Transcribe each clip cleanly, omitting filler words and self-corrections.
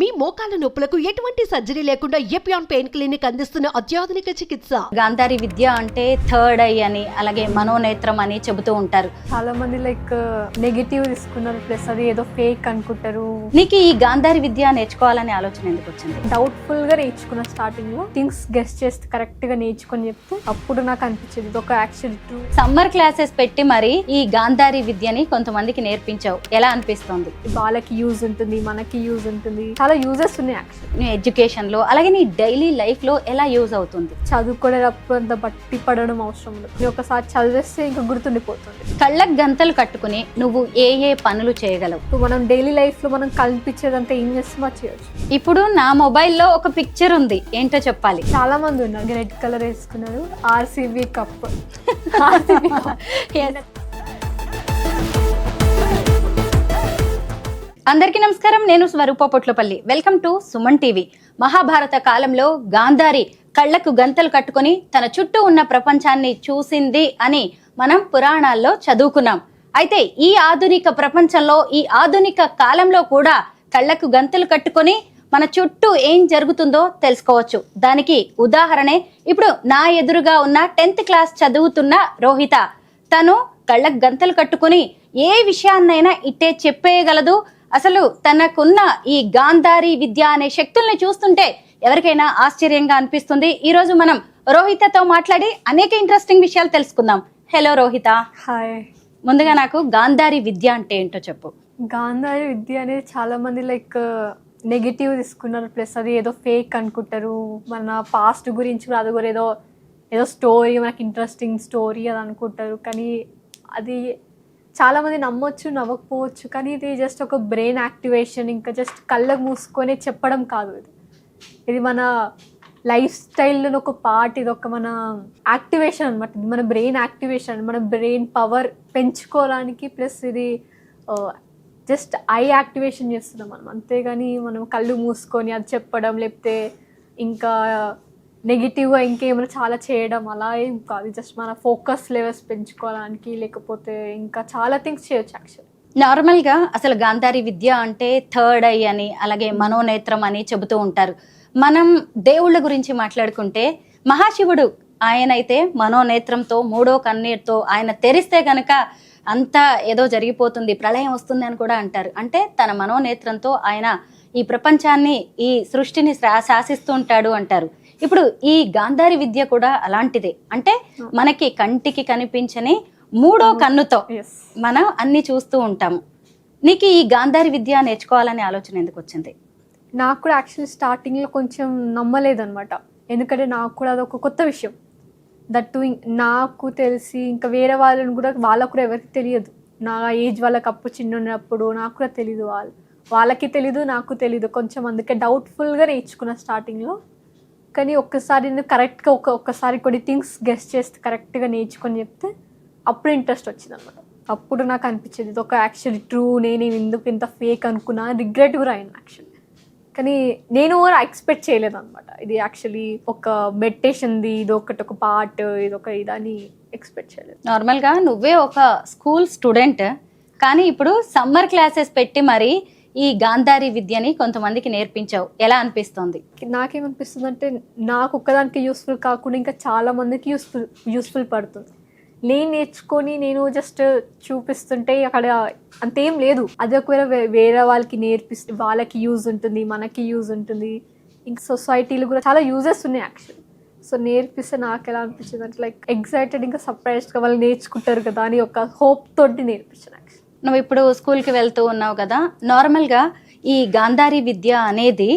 మీ మోకాల నొప్పులకు ఎటువంటి సర్జరీ లేకుండా ఎపియాన్ పెయిన్ క్లినిక్ అందిస్తున్న అత్యాధునిక చికిత్స. గాంధారి విద్య అంటే థర్డ్ ఐ అని అలాగే మనోనేత్రం అని చెబుతూ ఉంటారు. చాలా మంది నెగిటివ్ తీసుకున్నారు, ప్లస్ అది ఏదో ఫేక్ అనుకుంటారు. నీకు ఈ గాంధారి విద్య నేర్చుకోవాలనే ఆలోచన ఎందుకు వచ్చింది? డౌట్ఫుల్ గా నేర్చుకున్న స్టార్టింగ్ లో థింగ్స్ గెస్ చేస్తే కరెక్ట్ గా నేర్చుకొని చెప్తే అప్పుడు నాకు అనిపించింది ఇది ఒక యాక్చువల్లీ ట్రూ. సమ్మర్ క్లాసెస్ పెట్టి మరి ఈ గాంధారి విద్యని కొంతమందికి నేర్పించావు, ఎలా అనిపిస్తుంది? వాళ్ళకి యూజ్ ఉంటుంది, మనకి యూజ్ ఉంటుంది, చాలా యూజెస్ ఉన్నాయి యాక్చువల్లీ. నీ ఎడ్యుకేషన్ లో అలాగే నీ డైలీ లైఫ్ లో ఎలా యూజ్ అవుతుంది? చదువుకునేటప్పుడు అంత బట్టి పడడం అవసరం ఉండదు, నేను ఒకసారి చదివేస్తే ఇంకా గుర్తుండిపోతుంది. కళ్ళకు గంతలు కట్టుకుని నువ్వు ఏ ఏ పనులు చేయగలవు? ఇప్పుడు మనం డైలీ లైఫ్ లో మనం కల్పించేదంతా ఏం చేస్తామో చేయొచ్చు. ఇప్పుడు నా మొబైల్లో ఒక పిక్చర్ ఉంది, ఏంటో చెప్పాలి. చాలా మంది ఉన్నారు రెడ్ కలర్ వేసుకున్నారు, ఆర్సీబీ కప్. అందరికీ నమస్కారం, నేను Swaroopa Potlapalli. Welcome to Suman TV. Mahabharata కాలంలో గాంధారి కళ్ళకు గంతలు కట్టుకొని తన చుట్టూ ఉన్న ప్రపంచాన్ని చూసింది అని మనం పురాణాల్లో చదువుకున్నాం. అయితే ఈ ఆధునిక ప్రపంచంలో, ఈ ఆధునిక కాలంలో కూడా కళ్ళకు గంతలు కట్టుకొని మన చుట్టూ ఏం జరుగుతుందో తెలుసుకోవచ్చు. దానికి ఉదాహరణే ఇప్పుడు నా ఎదురుగా ఉన్న 10th క్లాస్ చదువుతున్న రోహిత. తను కళ్ళకు గంతలు కట్టుకొని ఏ విషయాన్నైనా ఇట్టే చెప్పేయగలదు. అసలు తనకున్న ఈ గాంధారి విద్య అనే శక్తుల్ని చూస్తుంటే ఎవరికైనా ఆశ్చర్యంగా అనిపిస్తుంది. ఈ రోజు మనం రోహితతో మాట్లాడి అనేక ఇంట్రెస్టింగ్ విషయాలు తెలుసుకుందాం. హలో రోహిత. హాయ్. ముందుగా నాకు గాంధారి విద్య అంటే ఏంటో చెప్పు. గాంధారి విద్య అనేది చాలా మంది నెగిటివ్ తీసుకున్నారు, ప్లస్ అది ఏదో ఫేక్ అనుకుంటారు. మన పాస్ట్ గురించి కూడా అది కూడా ఏదో స్టోరీ, మనకి ఇంట్రెస్టింగ్ స్టోరీ అది అనుకుంటారు. కానీ అది చాలామంది నమ్మొచ్చు, నవ్వకపోవచ్చు. కానీ ఇది జస్ట్ ఒక బ్రెయిన్ యాక్టివేషన్, ఇంకా జస్ట్ కళ్ళకు మూసుకొని చెప్పడం కాదు. ఇది మన లైఫ్ స్టైల్లో ఒక పార్ట్. ఇది ఒక మన యాక్టివేషన్ అనమాట. ఇది మన బ్రెయిన్ యాక్టివేషన్, మన బ్రెయిన్ పవర్ పెంచుకోవడానికి. ప్లస్ ఇది జస్ట్ ఐ యాక్టివేషన్ చేస్తున్నాం మనం, అంతేగాని మనం కళ్ళు మూసుకొని అది చెప్పడం, లేకపోతే ఇంకా నెగిటివ్గా ఇంకేమైనా చాలా చేయడం అలా ఏం కాదు. జస్ట్ మన ఫోకస్ లెవెల్స్ పెంచుకోవడానికి, లేకపోతే ఇంకా చాలా థింగ్స్ చేయొచ్చు యాక్చువల్లీ. నార్మల్గా అసలు గాంధారి విద్య అంటే థర్డ్ ఐ అని అలాగే మనోనేత్రం అని చెబుతూ ఉంటారు. మనం దేవుళ్ళ గురించి మాట్లాడుకుంటే మహాశివుడు ఆయనైతే మనోనేత్రంతో, మూడో కన్నీటితో ఆయన తెరిస్తే గనక అంతా ఏదో జరిగిపోతుంది, ప్రళయం వస్తుంది అని కూడా అంటారు. అంటే తన మనోనేత్రంతో ఆయన ఈ ప్రపంచాన్ని, ఈ సృష్టిని శాసిస్తూ ఉంటాడు అంటారు. ఇప్పుడు ఈ గాంధారి విద్య కూడా అలాంటిదే. అంటే మనకి కంటికి కనిపించని మూడో కన్నుతో మనం అన్ని చూస్తూ ఉంటాము. నీకు ఈ గాంధారి విద్య నేర్చుకోవాలనే ఆలోచన ఎందుకు వచ్చింది? నాకు కూడా యాక్చువల్లీ స్టార్టింగ్లో కొంచెం నమ్మలేదన్నమాట. ఎందుకంటే నాకు కూడా అదొక కొత్త విషయం. దట్టు నాకు తెలిసి ఇంకా వేరే వాళ్ళని కూడా, వాళ్ళకు కూడా ఎవరికి తెలియదు. నా ఏజ్ వాళ్ళకి అప్పుడు చిన్నప్పుడు నాకు కూడా తెలీదు, వాళ్ళకి తెలీదు, నాకు తెలీదు. కొంచెం అందుకే డౌట్ఫుల్గా నేర్చుకున్న స్టార్టింగ్లో. కానీ ఒక్కసారి నేను కరెక్ట్గా ఒక్కసారి కొన్ని థింగ్స్ గెస్ చేస్తే కరెక్ట్గా నేర్చుకొని చెప్తే అప్పుడు ఇంట్రెస్ట్ వచ్చింది అనమాట. అప్పుడు నాకు అనిపించేది ఇది ఒక యాక్చువల్లీ ట్రూ, నేను ఎందుకు ఇంత ఫేక్ అనుకున్నా, రిగ్రెట్ కూడా అయింది యాక్చువల్లీ. కానీ నేను కూడా ఎక్స్పెక్ట్ చేయలేదు అనమాట. ఇది యాక్చువల్లీ ఒక మెడిటేషన్ది, ఇది ఒక పార్ట్, ఇదని ఎక్స్పెక్ట్ చేయలేదు. నార్మల్గా నువ్వే ఒక స్కూల్ స్టూడెంట్, కానీ ఇప్పుడు సమ్మర్ క్లాసెస్ పెట్టి మరి ఈ గాంధారి విద్యని కొంతమందికి నేర్పించావు, ఎలా అనిపిస్తుంది? నాకేమనిపిస్తుంది అంటే నాకు ఒక్కదానికి యూస్ఫుల్ కాకుండా ఇంకా చాలా మందికి యూస్ఫుల్ పడుతుంది. నేను నేర్చుకొని నేను జస్ట్ చూపిస్తుంటే అక్కడ అంతేం లేదు. అది ఒకవేళ వేరే వాళ్ళకి నేర్పిస్తే వాళ్ళకి యూజ్ ఉంటుంది, మనకి యూజ్ ఉంటుంది, ఇంకా సొసైటీలో కూడా చాలా యూజెస్ ఉన్నాయి యాక్చువల్లీ. సో నేర్పిస్తే నాకు ఎలా అనిపించింది అంటే ఎక్సైటెడ్, ఇంకా సర్ప్రైజ్గా వాళ్ళు నేర్చుకుంటారు కదా అని ఒక హోప్ తోటి నేర్పించాను యాక్చువల్లీ. నువ్వు ఇప్పుడు స్కూల్కి వెళ్తూ ఉన్నావు కదా, నార్మల్గా ఈ గాంధారి విద్య అనేది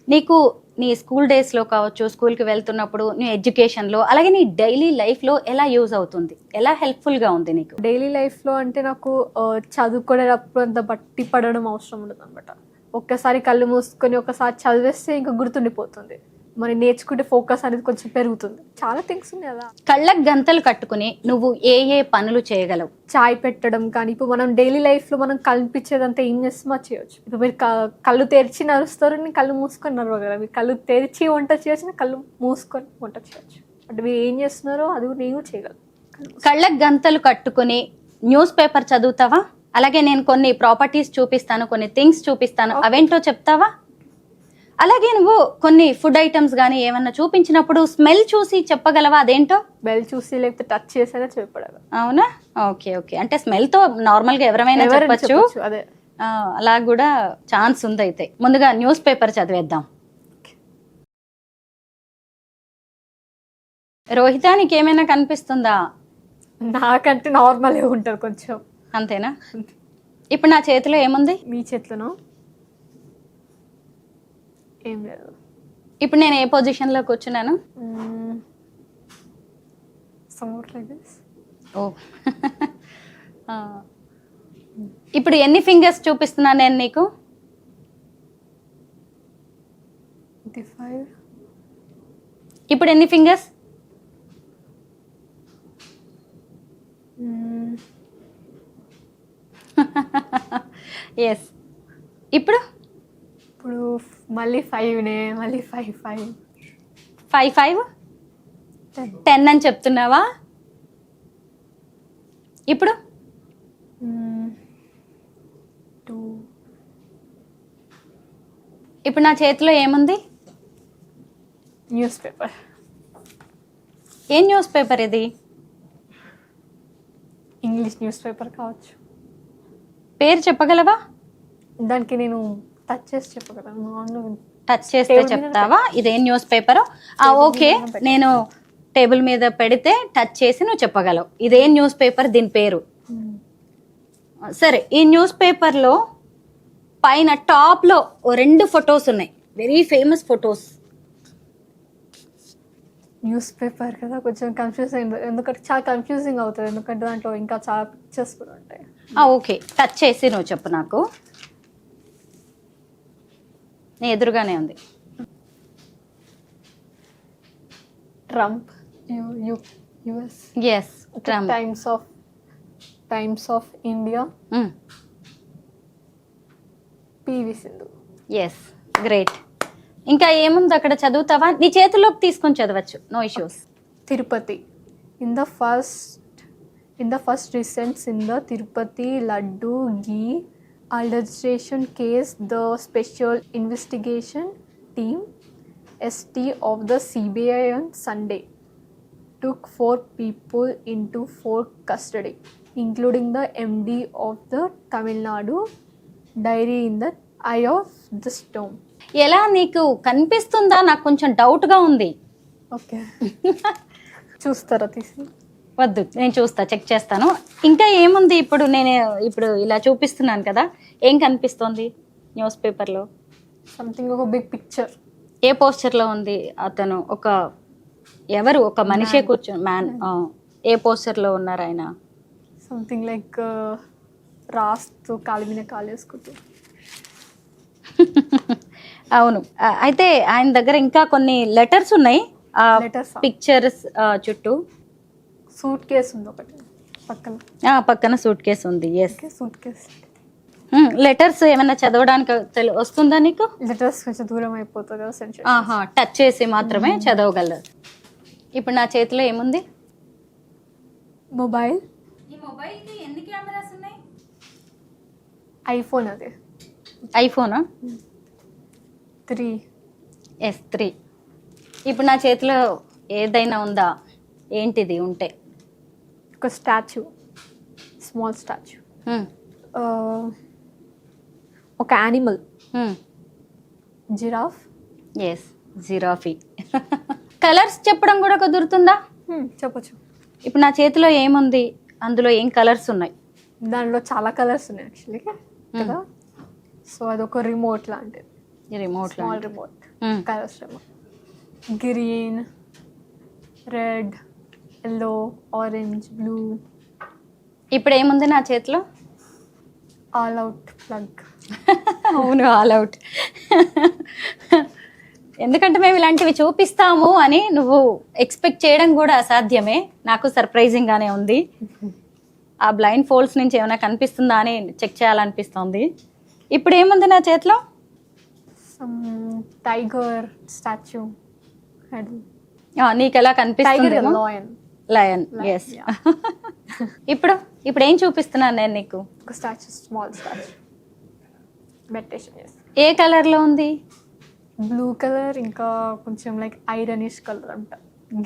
నీకు నీ స్కూల్ డేస్లో కావచ్చు, స్కూల్కి వెళ్తున్నప్పుడు, నీ ఎడ్యుకేషన్లో అలాగే నీ డైలీ లైఫ్లో ఎలా యూజ్ అవుతుంది, ఎలా హెల్ప్ఫుల్గా ఉంది నీకు? డైలీ లైఫ్లో అంటే నాకు చదువుకునేటప్పుడు అంత బట్టి పడడం అవసరం ఉండదు అనమాట. ఒక్కసారి కళ్ళు మూసుకొని ఒకసారి చదివేస్తే ఇంకా గుర్తుండిపోతుంది. మరి నేర్చుకుంటే ఫోకస్ అనేది కొంచెం పెరుగుతుంది. చాలా థింగ్స్ ఉన్నాయి కదా. కళ్ళకు గంతలు కట్టుకుని నువ్వు ఏ ఏ పనులు చేయగలవు? చాయ్ పెట్టడం కానీ, ఇప్పుడు మనం డైలీ లైఫ్లో మనం కనిపించేదంతా ఏం చేస్తామో చేయొచ్చు. ఇప్పుడు మీరు కళ్ళు తెరిచి నరుస్తారు, నేను కళ్ళు మూసుకొని నరవగలరు. మీరు కళ్ళు తెరిచి వంట చేయొచ్చు, కళ్ళు మూసుకొని వంట చేయొచ్చు. అంటే మీరు ఏం చేస్తున్నారో అది నేను చేయగలను. కళ్ళకు గంతలు కట్టుకుని న్యూస్ పేపర్ చదువుతావా? అలాగే నేను కొన్ని ప్రాపర్టీస్ చూపిస్తాను, కొన్ని థింగ్స్ చూపిస్తాను, అవేంటో చెప్తావా? అలాగే నువ్వు కొన్ని ఫుడ్ ఐటమ్స్ కానీ ఏమన్నా చూపించినప్పుడు స్మెల్ చూసి చెప్పగలవా అదేంటో? బెల్ చూసి లేకపోతే టచ్ చేసేదే చెప్పడాలి. అవునా? ఓకే ఓకే, అంటే స్మెల్ తో నార్మల్ గా ఎవరైనా చెప్పచ్చు. అదే అలా కూడా ఛాన్స్ ఉంది. అయితే ముందుగా న్యూస్ పేపర్ చదివేద్దాం. రోహిత, నీకేమైనా కనిపిస్తుందా? నాకంటే నార్మల్ ఉంటుంది కొంచెం. అంతేనా? ఇప్పుడు నా చేతిలో ఏముంది? మీ చేతిలోనో ఏం లేదు. ఇప్పుడు నేను ఏ పొజిషన్ లో కూర్చున్నాను? ఓ ఇప్పుడు ఎన్ని ఫింగర్స్ చూపిస్తున్నాను నేను నీకు? 25. ఇప్పుడు ఎన్ని ఫింగర్స్? ఎస్. ఇప్పుడు మళ్ళీ 5నే, మళ్ళీ 5 5 5 5 10 అని చెప్తున్నావా? ఇప్పుడు 2. ఇప్పుడు నా చేతిలో ఏముంది? News paper. ఏం న్యూస్ పేపర్ ఇది? ఇంగ్లీష్ న్యూస్ పేపర్ కావచ్చు. పేరు చెప్పగలవా? దానికి నేను టచ్ చేసి చెప్పగలను. టచ్ చేస్తే చెప్తావా ఇదేం న్యూస్ పేపర్? ఓకే, నేను టేబుల్ మీద పెడితే టచ్ చేసి నువ్వు చెప్పగలవు ఇదేం న్యూస్ పేపర్, దీని పేరు. సరే, ఈ న్యూస్ పేపర్లో పైన టాప్లో 2 ఫొటోస్ ఉన్నాయి, very famous photos. News paper కదా, కొంచెం కన్ఫ్యూజింగ్, ఎందుకంటే చాలా కన్ఫ్యూజింగ్ అవుతుంది, ఎందుకంటే దాంట్లో ఇంకా చాలా పిక్చర్స్ కూడా ఉంటాయి. ఓకే, టచ్ చేసి నువ్వు చెప్పు నాకు. నీ ఎదురుగానే ఉంది. Trump, US. Yes, Trump. Times of India. PV Sindhu. Yes, great. ఇంకా ఏముంది అక్కడ, చదువుతావా? నీ చేతుల్లోకి తీసుకొని చదవచ్చు, no issues. Tirupati. In the first recents in the Tirupati Laddu Ghee adulteration case, the special investigation team ST of the CBI on Sunday took 4 people into custody, including the MD of the Tamil Nadu Dairy in the eye of the storm. ఎలా, నీకు కనిపిస్తుందా? నాకు కొంచెం డౌట్గా ఉంది. Okay, చూస్తారా తీసి? వద్దు, నేను చూస్తా, చెక్ చేస్తాను. ఇంకా ఏముంది? ఇప్పుడు ఇలా చూపిస్తున్నాను కదా, ఏం కనిపిస్తోంది న్యూస్ పేపర్లో? సంథింగ్, ఒక బిగ్ పిక్చర్. ఏ పోస్చర్లో ఉంది అతను? ఎవరు? ఒక మనిషే కూర్చొని, మ్యాన్. ఏ పోస్చర్లో ఉన్నారు ఆయన? సంథింగ్ లైక్ రాస్తూ కాలు మీద కాలు వేసుకుంటూ. అవును. అయితే ఆయన దగ్గర ఇంకా కొన్ని లెటర్స్ ఉన్నాయి పిక్చర్స్ చుట్టూ. సూట్ కేసు ఉంది ఒకటి పక్కన సూట్ కేసు ఉంది. Yes, suitcase. లెటర్స్ ఏమైనా చదవడానికి వస్తుందా నీకు? లెటర్స్ కొంచెం దూరం అయిపోతుంది కదా, టచ్ చేసి మాత్రమే చదవగలరు. ఇప్పుడు నా చేతిలో ఏముంది? మొబైల్. ఈ మొబైల్కి ఎన్ని కెమెరాస్ ఉన్నాయి? ఐఫోన్. అదే ఐఫోనా? 3. ఎస్, 3. ఇప్పుడు నా చేతిలో ఏదైనా ఉందా? ఏంటిది ఉంటే? ఒక స్టాచ్యూ, స్మాల్ స్టాచ్యూ. ఒక animal, giraffe. Yes, giraffe. Colours చెప్పడం కూడా కుదురుతుందా? చెప్పచ్చు. ఇప్పుడు నా చేతిలో ఏముంది? అందులో ఏం కలర్స్ ఉన్నాయి? దానిలో చాలా కలర్స్ ఉన్నాయి యాక్చువల్లీ కదా. సో అదొక రిమోట్ లాంటిది. Remote, small remote. Colours remote. Green, red, yellow, orange, blue. ఇప్పుడు ఏముంది నా చేతిలో? All out plug. అవును, ఆల్ అవుట్. ఎందుకంటే మేము ఇలాంటివి చూపిస్తాము అని నువ్వు ఎక్స్పెక్ట్ చేయడం కూడా అసాధ్యమే. నాకు సర్ప్రైజింగ్గానే ఉంది. ఆ బ్లైండ్ ఫోల్డ్స్ నుంచి ఏమైనా కనిపిస్తుందా అని చెక్ చేయాలనిపిస్తుంది. ఇప్పుడు ఏముంది నా చేతిలో? Tiger statue. నీకు ఎలా కనిపిస్తుంది? లయన్. ఎస్. ఇప్పుడు ఏం చూపిస్తున్నాను నేను నీకు? ఒక స్టాచ్యూ, స్మాల్ స్టాచ్యూ. మెడిటేషన్. ఏ కలర్లో ఉంది? బ్లూ కలర్ ఇంకా కొంచెం లైక్ ఐరనిష్ కలర్ అంట,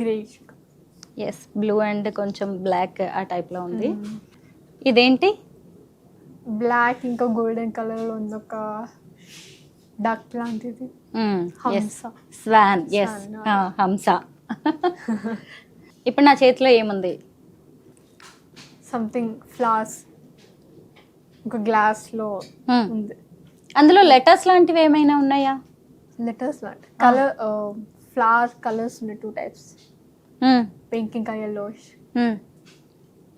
గ్రేష్. ఎస్, బ్లూ అండ్ కొంచెం బ్లాక్ ఆ టైప్లో ఉంది. ఇదేంటి? బ్లాక్ ఇంకా గోల్డెన్ కలర్లో ఉంది, ఒక డక్ లాంటిది. హంస. స్వాన్. ఎస్, హంస. ఇప్పుడు నా చేతిలో ఏముంది? సంథింగ్ ఫ్లవర్స్, ఒక గ్లాస్లో ఉంది. అందులో లెటర్స్ లాంటివి ఏమైనా ఉన్నాయా? లెటర్స్ లాంటి కలర్, ఫ్లవర్ కలర్స్ ఉన్నాయి 2 types, పింక్ ఇంకా yellowish.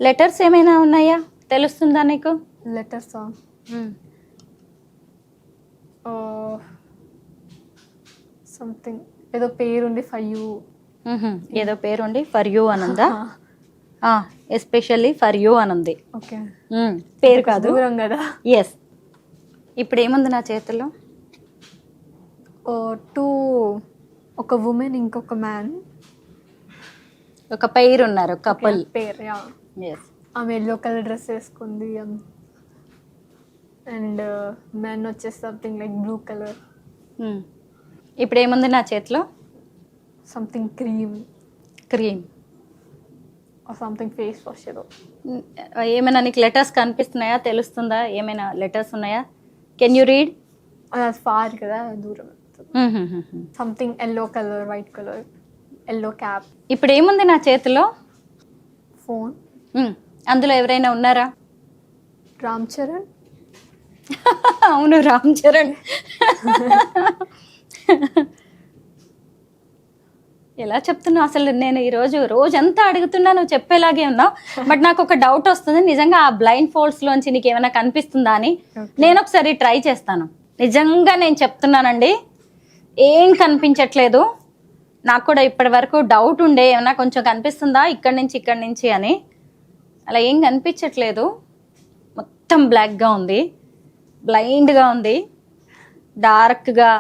లెటర్స్ ఏమైనా ఉన్నాయా, తెలుస్తుందా నీకు? లెటర్స్ సంథింగ్ ఏదో పేరుండి ఫర్ యూ. ఏదో పేరుండి ఫర్ యూ అని ఉందా? ఎస్పెషల్లీ ఫర్ యూ అని ఉంది. ఓకే, పేరు కాదు, దూరం కదా. ఎస్. ఇప్పుడు ఏముంది నా చేతిలో? ఒక ఉమెన్ ఇంకొక మ్యాన్, ఒక పెయిర్ ఉన్నారు, కపుల్. పేరు. ఎస్. ఆమె ఎల్లో కలర్ డ్రెస్ వేసుకుంది అండ్ మ్యాన్ వచ్చేసి సంథింగ్ లైక్ బ్లూ కలర్. ఇప్పుడు ఏముంది నా చేతిలో? Something cream cream, something face wash ఏదో. ఏమైనా నీకు లెటర్స్ కనిపిస్తున్నాయా, తెలుస్తుందా? ఏమైనా లెటర్స్ ఉన్నాయా? Can you read? ఫార్ కదా, దూరం. Something yellow colour, white colour, yellow cap. ఇప్పుడు ఏముంది నా చేతిలో? ఫోన్. అందులో ఎవరైనా ఉన్నారా? రామ్ చరణ్. అవును, రామ్ చరణ్. ఎలా చెప్తున్నావు అసలు? నేను ఈరోజు రోజంతా అడుగుతున్నా, నువ్వు చెప్పేలాగే ఉన్నావు. బట్ నాకు ఒక డౌట్ వస్తుంది, నిజంగా ఆ బ్లైండ్ ఫోల్డ్స్ లోంచి నీకు ఏమైనా కనిపిస్తుందా అని. నేను ఒకసారి ట్రై చేస్తాను. నిజంగా నేను చెప్తున్నానండి, ఏం కనిపించట్లేదు. నాకు కూడా ఇప్పటి వరకు డౌట్ ఉండే, ఏమైనా కొంచెం కనిపిస్తుందా ఇక్కడి నుంచి అని. అలా ఏం కనిపించట్లేదు, మొత్తం బ్లాక్గా ఉంది, బ్లైండ్గా ఉంది, డార్క్గా.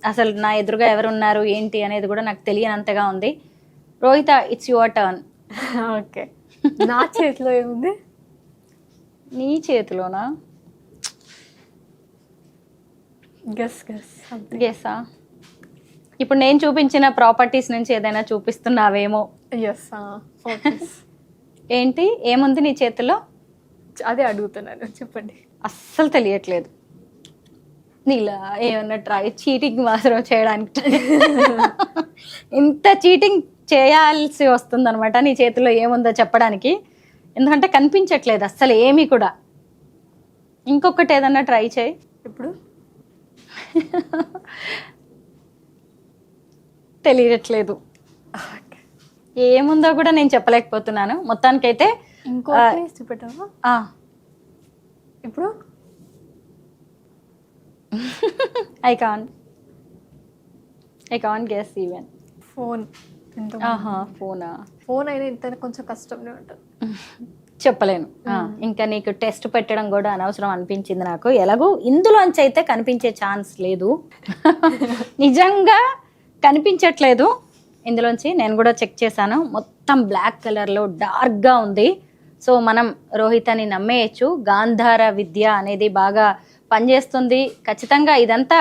అసలు నా ఎదురుగా ఎవరున్నారు ఏంటి అనేది కూడా నాకు తెలియనంతగా ఉంది. Rohitha, it's your turn. Okay, నా చేతిలో ఏముంది? నీ చేతిలోనా? గెస్సా? ఇప్పుడు నేను చూపించిన ప్రాపర్టీస్ నుంచి ఏదైనా చూపిస్తున్నావేమో. ఏంటి, ఏముంది నీ చేతిలో? అదే అడుగుతున్నాను, చెప్పండి. అస్సలు తెలియట్లేదు. నీలా ఏమన్నా చీటింగ్ మాత్రం చేయడానికి ఇంత చీటింగ్ చేయాల్సి వస్తుంది అనమాట నీ చేతిలో ఏముందో చెప్పడానికి. ఎందుకంటే కనిపించట్లేదు అస్సలు ఏమీ కూడా. ఇంకొకటి ఏదన్నా ట్రై చేయి. ఇప్పుడు తెలియట్లేదు, ఏముందో కూడా నేను చెప్పలేకపోతున్నాను. మొత్తానికైతే చూపెట్టావా? ఇప్పుడు I can't guess even. Phone. ఫోనా? ఫోన్ అయినా ఇంత కొంచెం కష్టంగా ఉంటుంది, చెప్పలేను. ఇంకా నీకు టెస్ట్ పెట్టడం కూడా అనవసరం అనిపించింది నాకు. ఎలాగో ఇందులోంచి అయితే కనిపించే ఛాన్స్ లేదు. నిజంగా కనిపించట్లేదు ఇందులోంచి. నేను కూడా చెక్ చేశాను, మొత్తం బ్లాక్ కలర్లో డార్క్గా ఉంది. సో మనం రోహితని నమ్మేయచ్చు. గాంధార విద్య అనేది బాగా పనిచేస్తుంది ఖచ్చితంగా. ఇదంతా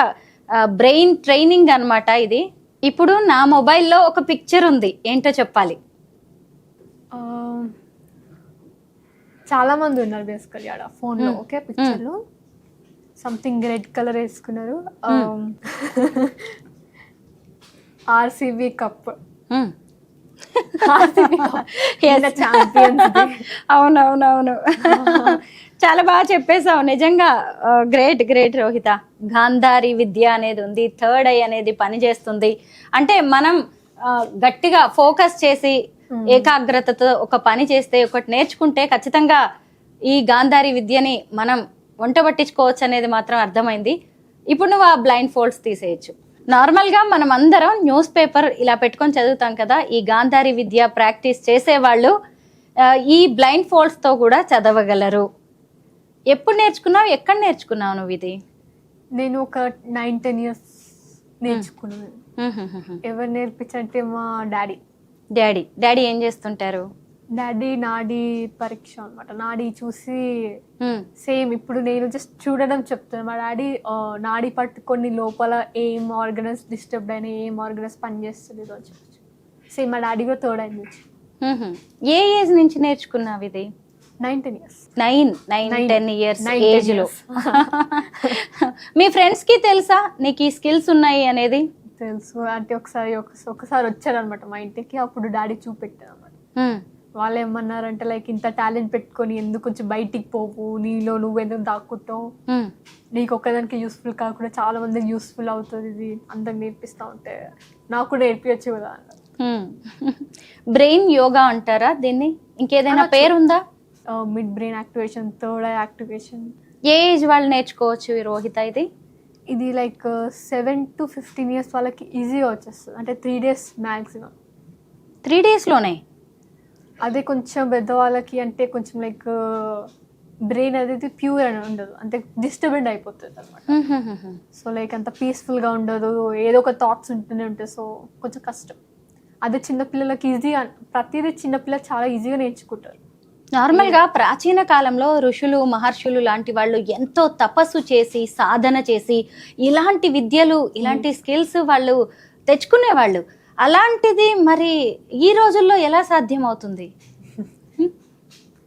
బ్రెయిన్ ట్రైనింగ్ అనమాట ఇది. ఇప్పుడు నా మొబైల్లో ఒక పిక్చర్ ఉంది, ఏంటో చెప్పాలి. చాలా మంది ఉన్నారు బేసికల్లీ ఆడ ఫోన్లో. ఓకే, పిక్చర్లో సంథింగ్ రెడ్ కలర్ వేసుకున్నారు. RCB cup. అవునవునవును, చాలా బాగా చెప్పేశావు. నిజంగా గ్రేట్ రోహిత. గాంధారి విద్య అనేది ఉంది, థర్డ్ ఐ అనేది పనిచేస్తుంది. అంటే మనం గట్టిగా ఫోకస్ చేసి ఏకాగ్రతతో ఒక పని చేస్తే, ఒకటి నేర్చుకుంటే ఖచ్చితంగా ఈ గాంధారి విద్యని మనం వంట పట్టించుకోవచ్చు అనేది మాత్రం అర్థమైంది. ఇప్పుడు నువ్వు ఆ బ్లైండ్ ఫోల్డ్స్ తీసేయచ్చు. నార్మల్గా మనం అందరం న్యూస్ పేపర్ ఇలా పెట్టుకొని చదువుతాం కదా. ఈ గాంధారి విద్య ప్రాక్టీస్ చేసేవాళ్ళు ఈ బ్లైండ్ ఫోల్డ్స్తో కూడా చదవగలరు. ఎప్పుడు నేర్చుకున్నావు, ఎక్కడ నేర్చుకున్నావు నువ్వు ఇది? నేను ఒక 9-10 years నేర్చుకున్నాను. ఎవరు నేర్పించంటే మా డాడీ. డాడీ ఏం చేస్తుంటారు? డాడీ నాడీ పరీక్ష అనమాట. నాడీ చూసి సేమ్ ఇప్పుడు నేను జస్ట్ చూడడం చెప్తాను. మా డాడీ నాడీ పట్టుకొని లోపల ఏం ఆర్గనైజ్ డిస్టర్బ్ అయినా ఏం ఆర్గనైజ్ పనిచేస్తుంది అని చెప్పచ్చు. సేమ్ మా డాడీ కూడా థర్డ్ అయింది. ఏ ఏజ్ నుంచి నేర్చుకున్నావు ఇది? 19 years. 10 years ఏజ్ లో. మీ ఫ్రెండ్స్ కి తెలుసా నీకు ఈ స్కిల్స్ ఉన్నాయి అనేది? తెలుసు. అంటే ఒకసారి వచ్చారనమాట మా ఇంటికి. అప్పుడు డాడీ చూపెట్టారు అనమాట. వాళ్ళు ఏమన్నారంటే లైక్ ఇంత టాలెంట్ పెట్టుకొని ఎందుకు కొంచెం బయటికి పోవు, నీలో నువ్వు ఎందుకు దాక్కుంటావు, నీకు ఒక్కదానికి యూస్ఫుల్ కాకుండా చాలా మందికి యూస్ఫుల్ అవుతుంది, ఇది అందరికి నేర్పిస్తా ఉంటే నాకు కూడా నేర్పించచ్చు కదా అన్నారు. బ్రెయిన్ యోగా అంటారా దీన్ని? ఇంకేదైనా పేరుందా? Mid brain activation, third eye activation. ఏ ఏజ్ వాళ్ళు నేర్చుకోవచ్చు రోహిత ఇది? ఇది లైక్ 7 to 15 years వాళ్ళకి ఈజీగా వచ్చేస్తుంది. అంటే 3 days మ్యాక్సిమం. 3 days లోనే? అదే కొంచెం పెద్దవాళ్ళకి అంటే కొంచెం లైక్ బ్రెయిన్ అనేది ప్యూర్ అని ఉండదు, అంటే డిస్టర్బెంట్ అయిపోతుంది అనమాట. సో లైక్ అంత పీస్ఫుల్గా ఉండదు, ఏదో ఒక థాట్స్ ఉంటూనే ఉంటాయి. సో కొంచెం కష్టం. అదే చిన్నపిల్లలకి ఈజీగా, ప్రతిదీ చిన్నపిల్లలు చాలా ఈజీగా నేర్చుకుంటారు. నార్మల్గా ప్రాచీన కాలంలో ఋషులు మహర్షులు లాంటి వాళ్ళు ఎంతో తపస్సు చేసి సాధన చేసి ఇలాంటి విద్యలు ఇలాంటి స్కిల్స్ వాళ్ళు తెచ్చుకునేవాళ్ళు. అలాంటిది మరి ఈ రోజుల్లో ఎలా సాధ్యం అవుతుంది?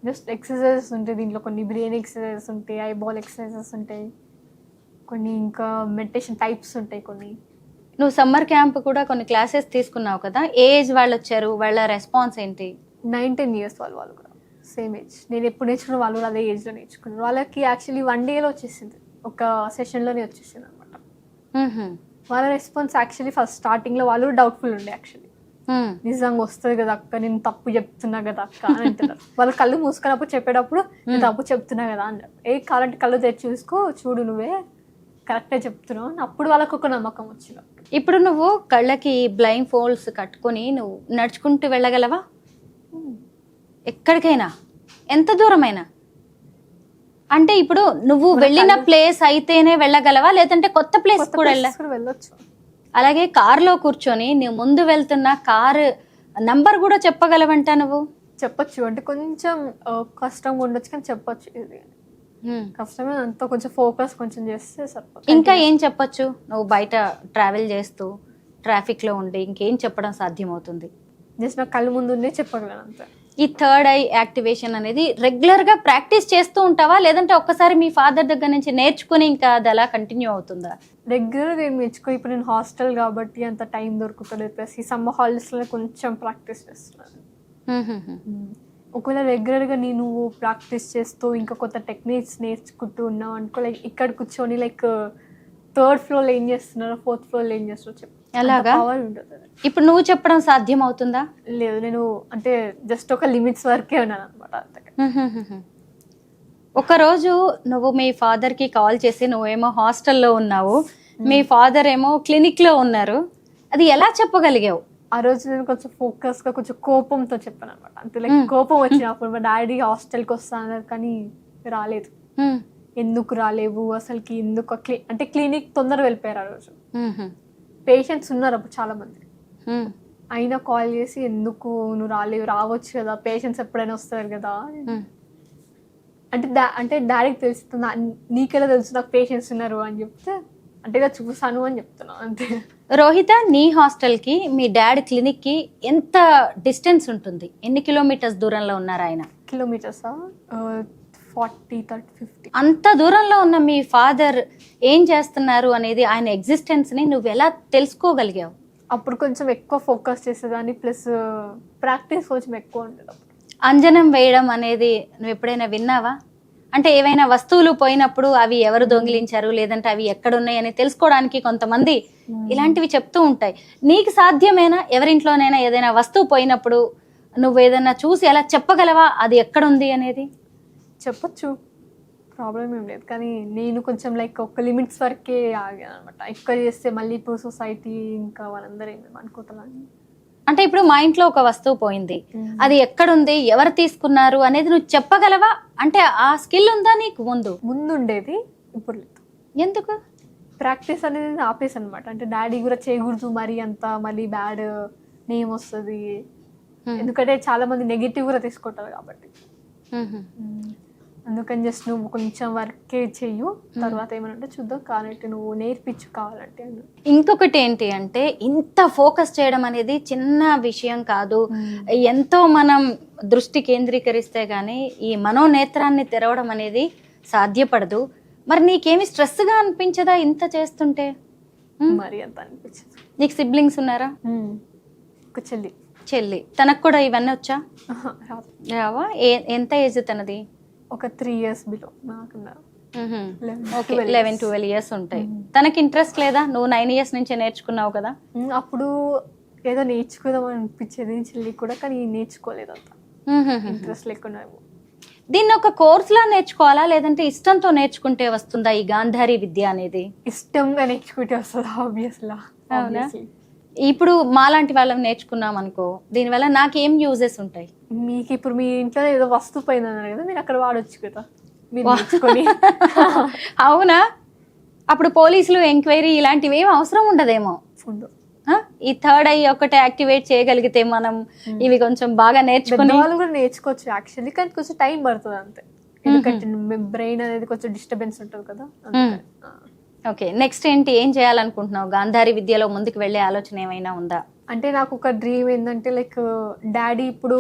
జస్ట్ ఎక్సర్సైజెస్ ఉంటాయి దీంట్లో, కొన్ని బ్రెయిన్ ఎక్సర్సైజెస్ ఉంటాయి, ఐబాల్ ఎక్సర్సైజెస్ ఉంటాయి, కొన్ని ఇంకా మెడిటేషన్ టైప్స్ ఉంటాయి కొన్ని. నువ్వు సమ్మర్ క్యాంప్ కూడా కొన్ని క్లాసెస్ తీసుకున్నావు కదా, ఏ ఏజ్ వాళ్ళు వచ్చారు, వాళ్ళ రెస్పాన్స్ ఏంటి? 9-10 years వాళ్ళు కూడా సేమ్ ఏజ్. నేను ఎప్పుడు నేర్చుకున్న వాళ్ళు కూడా అదే ఏజ్లో నేర్చుకున్నారు. వాళ్ళకి యాక్చువల్లీ 1 dayలో వచ్చేసింది, ఒక సెషన్లోనే వచ్చేసింది అనమాట. వాళ్ళ రెస్పాన్స్ యాక్చువల్లీ ఫస్ట్ స్టార్టింగ్లో వాళ్ళు డౌట్ఫుల్ ఉండే. యాక్చువల్లీ నిజంగా వస్తుంది కదా అక్క, నేను తప్పు చెప్తున్నా కదా అక్క అని అంటున్నారు. వాళ్ళు కళ్ళు మూసుకున్నప్పుడు చెప్పేటప్పుడు నేను తప్పు చెప్తున్నా కదా అన్నారు. కాలంటే కళ్ళు తెచ్చి చూసుకో, చూడు నువ్వే కరెక్టే చెప్తున్నావు అని అప్పుడు వాళ్ళకు ఒక నమ్మకం వచ్చింది. ఇప్పుడు నువ్వు కళ్ళకి బ్లైండ్ ఫోల్డ్స్ కట్టుకొని నువ్వు నడుచుకుంటూ వెళ్ళగలవా? ఎక్కడికైనా, ఎంత దూరమైనా? అంటే ఇప్పుడు నువ్వు వెళ్ళిన ప్లేస్ అయితేనే వెళ్ళగలవా, లేదంటే కొత్త ప్లేస్ కూడా వెళ్ళొచ్చు? అలాగే కారులో కూర్చొని నువ్వు ముందు వెళ్తున్న కారు నంబర్ కూడా చెప్పగలవంటా నువ్వు? చెప్పొచ్చు. అంటే కొంచెం కష్టంగా ఉండొచ్చు కానీ చెప్పొచ్చు. ఇది కష్టమే, అంతా కొంచెం ఫోకస్ కొంచెం చేస్తే సరిపోతుంది. ఇంకా ఏం చెప్పొచ్చు? నువ్వు బయట ట్రావెల్ చేస్తూ ట్రాఫిక్ లో ఉండి ఇంకేం చెప్పడం సాధ్యమవుతుంది? జస్ట్ నా కళ్ళు ముందుండే చెప్పగలను అంతే. ఈ థర్డ్ ఐ యాక్టివేషన్ అనేది రెగ్యులర్ గా ప్రాక్టీస్ చేస్తూ ఉంటావా, లేదంటే ఒక్కసారి మీ ఫాదర్ దగ్గర నుంచి నేర్చుకుని ఇంకా అది అలా కంటిన్యూ అవుతుందా? రెగ్యులర్ ఏం నేర్చుకో. ఇప్పుడు నేను హాస్టల్ కాబట్టి అంత టైం దొరుకుతుంది. ప్లస్ ఈ సమ్మర్ హాలిడేస్లో కొంచెం ప్రాక్టీస్ చేస్తున్నాను. ఒకవేళ రెగ్యులర్గా నువ్వు ప్రాక్టీస్ చేస్తూ ఇంకా కొత్త టెక్నిక్స్ నేర్చుకుంటూ ఉన్నావు అనుకో, లైక్ ఇక్కడ కూర్చొని లైక్ 3rd floor ఏం చేస్తున్నారో 4th floor ఏం చేస్తున్నారో చెప్పు. అలాగా ఇప్పుడు నువ్వు చెప్పడం సాధ్యం అవుతుందా? లేదు, నేను అంటే జస్ట్ ఒక లిమిట్స్ వరకే ఉన్నాను అనమాట. ఒకరోజు నువ్వు మీ ఫాదర్ కి కాల్ చేసి నువ్వేమో హాస్టల్లో ఉన్నావు, మీ ఫాదర్ ఏమో క్లినిక్ లో ఉన్నారు, అది ఎలా చెప్పగలిగావు? ఆ రోజు నేను కొంచెం ఫోకస్ గా కొంచెం కోపంతో చెప్పాను అనమాట. అంతే లైక్ కోపం వచ్చినప్పుడు మా డాడీ హాస్టల్కి వస్తాను కానీ రాలేదు. ఎందుకు రాలేవు అసలుకి, ఎందుకు అంటే క్లినిక్ తొందరగా వెళ్ళిపోయారు ఆ రోజు. పేషెంట్స్ ఉన్నారు అప్పుడు చాలా మంది. అయినా కాల్ చేసి ఎందుకు నువ్వు రాలేవు, రావచ్చు కదా, పేషెంట్స్ ఎప్పుడైనా వస్తారు కదా అంటే డాడీకి తెలుస్తుందా, నీకెలా తెలుసు నాకు పేషెంట్స్ ఉన్నారు అని చెప్తే, అంటే ఇలా చూసాను అని చెప్తున్నాను అంతే. రోహిత, నీ హాస్టల్ కి మీ డాడీ క్లినిక్ కి ఎంత డిస్టెన్స్ ఉంటుంది? ఎన్ని కిలోమీటర్స్ దూరంలో ఉన్నారు ఆయన? కిలోమీటర్సా 40, 30, 50. అంత దూరంలో ఉన్న మీ ఫాదర్ ఏం చేస్తున్నారు అనేది, ఆయన ఎగ్జిస్టెన్స్ ని నువ్వు ఎలా తెలుసుకోగలిగావు? అప్పుడు కొంచెం ఎక్కువ ఫోకస్ చేసేదాన్ని, ప్లస్ ప్రాక్టీస్ కొంచెం ఎక్కువ ఉండేది. అంజనం వేయడం అనేది నువ్వు ఎప్పుడైనా విన్నావా? అంటే ఏవైనా వస్తువులు పోయినప్పుడు అవి ఎవరు దొంగిలించారు, లేదంటే అవి ఎక్కడున్నాయని తెలుసుకోవడానికి కొంతమంది ఇలాంటివి చెప్తూ ఉంటాయి. నీకు సాధ్యమేనా ఎవరింట్లోనైనా ఏదైనా వస్తువు పోయినప్పుడు నువ్వు ఏదైనా చూసి ఎలా చెప్పగలవా అది ఎక్కడుంది అనేది? చెప్పొచ్చు, ప్రాబ్లం ఏం లేదు. కానీ నేను కొంచెం లైక్ ఒక లిమిట్స్ వరకే ఆగాను అనమాట. ఎక్కువ చేస్తే మళ్ళీ ఇప్పుడు సొసైటీ ఇంకా వాళ్ళందరూ ఏమేమి అనుకుంటున్నాను. అంటే ఇప్పుడు మా ఇంట్లో ఒక వస్తువు పోయింది, అది ఎక్కడుంది, ఎవరు తీసుకున్నారు అనేది నువ్వు చెప్పగలవా? అంటే ఆ స్కిల్ ఉందా నీకు? ముందుండేది, ఇప్పుడు లేదు. ఎందుకు? ప్రాక్టీస్ అనేది ఆపేసి అనమాట. అంటే డాడీ కూడా చేయకూడదు మరి అంత, మళ్ళీ బ్యాడ్ నేమ్ వస్తుంది ఎందుకంటే చాలా మంది నెగిటివ్ గా తీసుకుంటారు కాబట్టి. అందుకని జస్ట్ నువ్వు కొంచెం వర్కే చెయ్యు, తర్వాత ఏమనంటే చూద్దాం, కాబట్టి నువ్వు నేర్పించు కావాలంటే. ఇంకొకటి ఏంటి అంటే ఇంత ఫోకస్ చేయడం అనేది చిన్న విషయం కాదు. ఎంతో మనం దృష్టి కేంద్రీకరిస్తే గానీ ఈ మనోనేత్రాన్ని తెరవడం అనేది సాధ్యపడదు. మరి నీకేమి స్ట్రెస్ గా అనిపించదా ఇంత చేస్తుంటే? మరి అంత అనిపించదు. నీకు సిబ్లింగ్స్ ఉన్నారా? ఒక చెల్లి. తనకు కూడా ఇవన్నీ వచ్చా? రావా? ఎంత ఏజ్ తనది? ఒక 3 years బిలో నాకున్నారు. 11-12 years ఉంటాయి. తనకి ఇంట్రెస్ట్ లేదా? నువ్వు 9 years నుంచే నేర్చుకున్నావు కదా. అప్పుడు ఏదో నేర్చుకుందాం అనిపించేది చెల్లి కూడా, కానీ నేర్చుకోలేదు అంత. ఇంట్రెస్ట్ లేకుండా. దీన్ని ఒక కోర్స్ లా నేర్చుకోవాలా, లేదంటే ఇష్టంతో నేర్చుకుంటే వస్తుందా ఈ గాంధారి విద్య అనేది? ఇష్టంగా నేర్చుకుంటే వస్తుంది ఆబ్వియస్లా. ఇప్పుడు మాలాంటి వాళ్ళని నేర్చుకున్నాం అనుకో, దీనివల్ల నాకేం యూజెస్ ఉంటాయి? మీకు ఇప్పుడు మీ ఇంట్లో ఏదో వస్తువు పోయిందన్నారు కదా, మీరు అక్కడ వాడొచ్చు కదా మీరు నేర్చుకొని. అవునా? అప్పుడు పోలీసులు ఎంక్వైరీ ఇలాంటివి ఏం అవసరం ఉండదేమో. ఈ థర్డ్ ఐ ఒకటి యాక్టివేట్ చేయగలిగితే మనం ఇవి కొంచెం బాగా నేర్చుకుని వాళ్ళు కూడా నేర్చుకోవచ్చు యాక్చువల్లీ, కానీ కొంచెం టైం పడుతుంది అంతే. ఎందుకంటే బ్రెయిన్ అనేది కొంచెం డిస్టర్బెన్స్ ఉంటుంది కదా. ఓకే, నెక్స్ట్ ఏంటి, ఏం చేయాలనుకుంటున్నావు? గాంధారి విద్యలో ముందుకు వెళ్ళే ఆలోచన ఏమైనా ఉందా? అంటే నాకు ఒక డ్రీమ్ ఏంటంటే లైక్ డాడీ ఇప్పుడు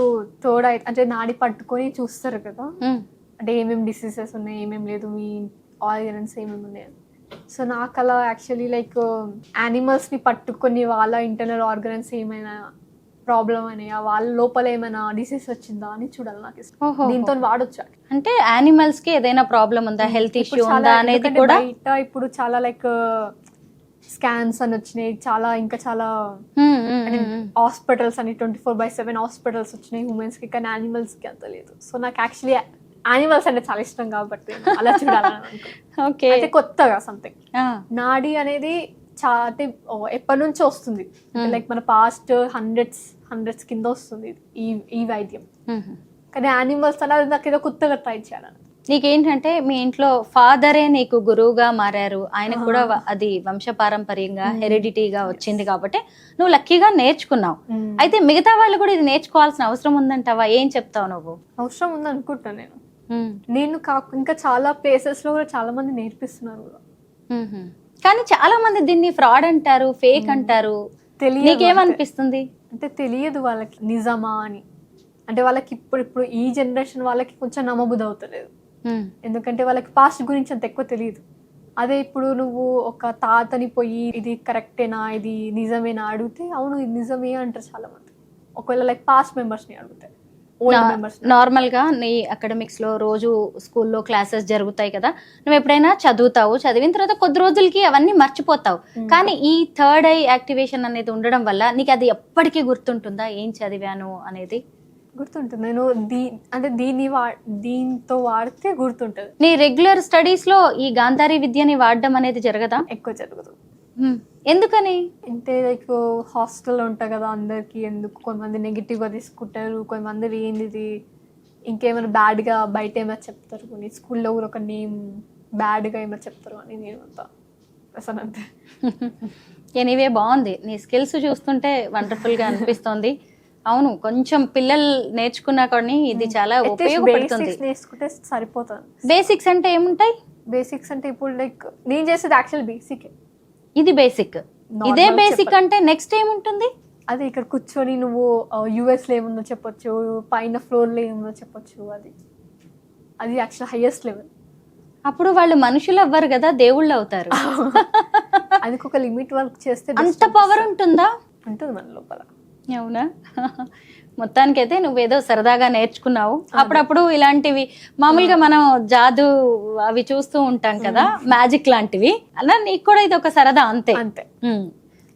అంటే నాడి పట్టుకొని చూస్తారు కదా, అంటే ఏమేమి డిసీజెస్ ఉన్నాయి, ఏమేమి లేదు, మీ ఆర్గన్స్ ఏమేమి ఉన్నాయి. సో నాకు అలా యాక్చువల్లీ లైక్ యానిమల్స్ని పట్టుకొని వాళ్ళ ఇంటర్నల్ ఆర్గన్స్ ఏమైనా ప్రాబ్లం అని, వాళ్ళ లోపల ఏమైనా డిసీజ్ వచ్చిందా అని చూడాలి నాకు ఇష్టం. దీంతో వాడొచ్చు. అంటే యానిమల్స్ కి ఏదైనా ప్రాబ్లం ఉందా, హెల్త్ ఇష్యూ ఉందా అనేది కూడా. ఇప్పుడు చాలా లైక్ స్కాన్స్ అని వచ్చినాయి, చాలా ఇంకా చాలా హాస్పిటల్స్ అని 24/7 హాస్పిటల్స్ వచ్చినాయి హ్యూమన్స్ కి, కానీ యానిమల్స్ కి అంత లేదు. సో నాకు యాక్చువల్లీ యానిమల్స్ అంటే చాలా ఇష్టం కాబట్టి అలా చూడాలని. ఓకే, అయితే కొత్తగా సంథింగ్. నాడి అనేది అంటే ఎప్పటి నుంచో వస్తుంది, లైక్ మన పాస్ట్ హండ్రెడ్స్ కింద వస్తుంది ఈ వైద్యం. కానీ యానిమల్స్ అనేది నాకు ఏదో కొత్తగా ట్రై చేయాలని. నీకేంటంటే మీ ఇంట్లో ఫాదరే నీకు గురువుగా మారారు, ఆయనకు కూడా అది వంశపారంపర్యంగా హెరిడిటీగా వచ్చింది కాబట్టి నువ్వు లక్కీగా నేర్చుకున్నావు. అయితే మిగతా వాళ్ళు కూడా ఇది నేర్చుకోవాల్సిన అవసరం ఉందంటావా? ఏం చెప్తావు నువ్వు? అవసరం ఉంది అనుకుంటా నేను ఇంకా చాలా ప్లేసెస్ లో కూడా చాలా మంది నేర్పిస్తున్నారు కూడా. కానీ చాలా మంది దీన్ని ఫ్రాడ్ అంటారు, ఫేక్ అంటారు. నీకేమనిపిస్తుంది? అంటే తెలియదు వాళ్ళకి నిజమా అని. అంటే వాళ్ళకి ఇప్పుడు ఈ జనరేషన్ వాళ్ళకి కొంచెం నమ్మబుద్ధి అవుతలేదు, ఎందుకంటే వాళ్ళకి పాస్ట్ గురించి అంత ఎక్కువ తెలియదు. అదే ఇప్పుడు నువ్వు ఒక తాతని పోయి ఇది కరెక్టేనా, ఇది నిజమేనా అడిగితే అవును ఇది నిజమే అంటారు చాలా మంది. ఒకవేళ లైక్ పాస్ట్ మెంబర్స్ని అడిగితే, నార్మల్ గా నీ అకాడమిక్స్ లో రోజు స్కూల్లో క్లాసెస్ జరుగుతాయి కదా, నువ్వు ఎప్పుడైనా చదువుతావు, చదివిన తర్వాత కొద్ది రోజులకి అవన్నీ మర్చిపోతావు. కానీ ఈ థర్డ్ ఐ యాక్టివేషన్ అనేది ఉండడం వల్ల నీకు అది ఎప్పటికీ గుర్తుంటుందా, ఏం చదివాను అనేది? గుర్తుంటుంది. నేను దీంతో వాడితే గుర్తుంటుంది. నీ రెగ్యులర్ స్టడీస్ లో ఈ గాంధారి విద్యని వాడడం అనేది జరగదా? ఎక్కువ జరుగుతుంది. ఎందుకని అంటే లైక్ హాస్టల్లో ఉంటాయి కదా, అందరికి ఎందుకు కొంతమంది నెగిటివ్గా తీసుకుంటారు, కొంతమంది ఏంది ఇంకేమైనా బ్యాడ్గా బయట ఏమైనా చెప్తారు, కొన్ని స్కూల్లో కూడా ఒక నేమ్ బ్యాడ్గా ఏమైనా చెప్తారు అని నేను అంతా అసలు అంతే. ఎనీవే బాగుంది, నీ స్కిల్స్ చూస్తుంటే వండర్ఫుల్గా అనిపిస్తోంది. అవును, కొంచెం పిల్లలు నేర్చుకున్నా కానీ ఇది చాలా ఉపయోగపడుతుంది. నేర్చుకుంటే సరిపోతుంది. బేసిక్స్ అంటే ఏముంటాయి? బేసిక్స్ అంటే ఇప్పుడు లైక్ నేను చేసేది యాక్చువల్ బేసిక్, ఇది బేసిక్. ఇదే బేసిక్ అంటే నెక్స్ట్ ఏముంటుంది? అదే ఇక్కడ కూర్చొని నువ్వు యూఎస్లో ఏముందో చెప్పొచ్చు, పైన ఫ్లోర్లో ఏముందో చెప్పొచ్చు, అది యాక్చువల్ హైయెస్ట్ లెవెల్. అప్పుడు వాళ్ళు మనుషులు అవ్వరు కదా, దేవుళ్ళు అవుతారు. అది ఒక లిమిట్ వర్క్ చేస్తే అంత పవర్ ఉంటుందా? ఉంటుంది మన లోపల. అవునా? మొత్తానికైతే నువ్వేదో సరదాగా నేర్చుకున్నావు. అప్పుడప్పుడు ఇలాంటివి మామూలుగా మనం జాదు అవి చూస్తూ ఉంటాం కదా, మ్యాజిక్ లాంటివి, అలా నీకు కూడా ఇది ఒక సరదా అంతే.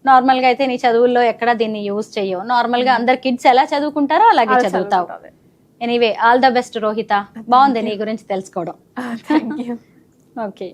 నార్మల్ గా అయితే నీ చదువుల్లో ఎక్కడ దీన్ని యూజ్ చెయ్యవు. నార్మల్ గా అందరు కిడ్స్ ఎలా చదువుకుంటారో అలాగే చదువుతావు. Anyway, all the best Rohita. బాగుంది నీ గురించి తెలుసుకోవడం. Thank you. ఓకే.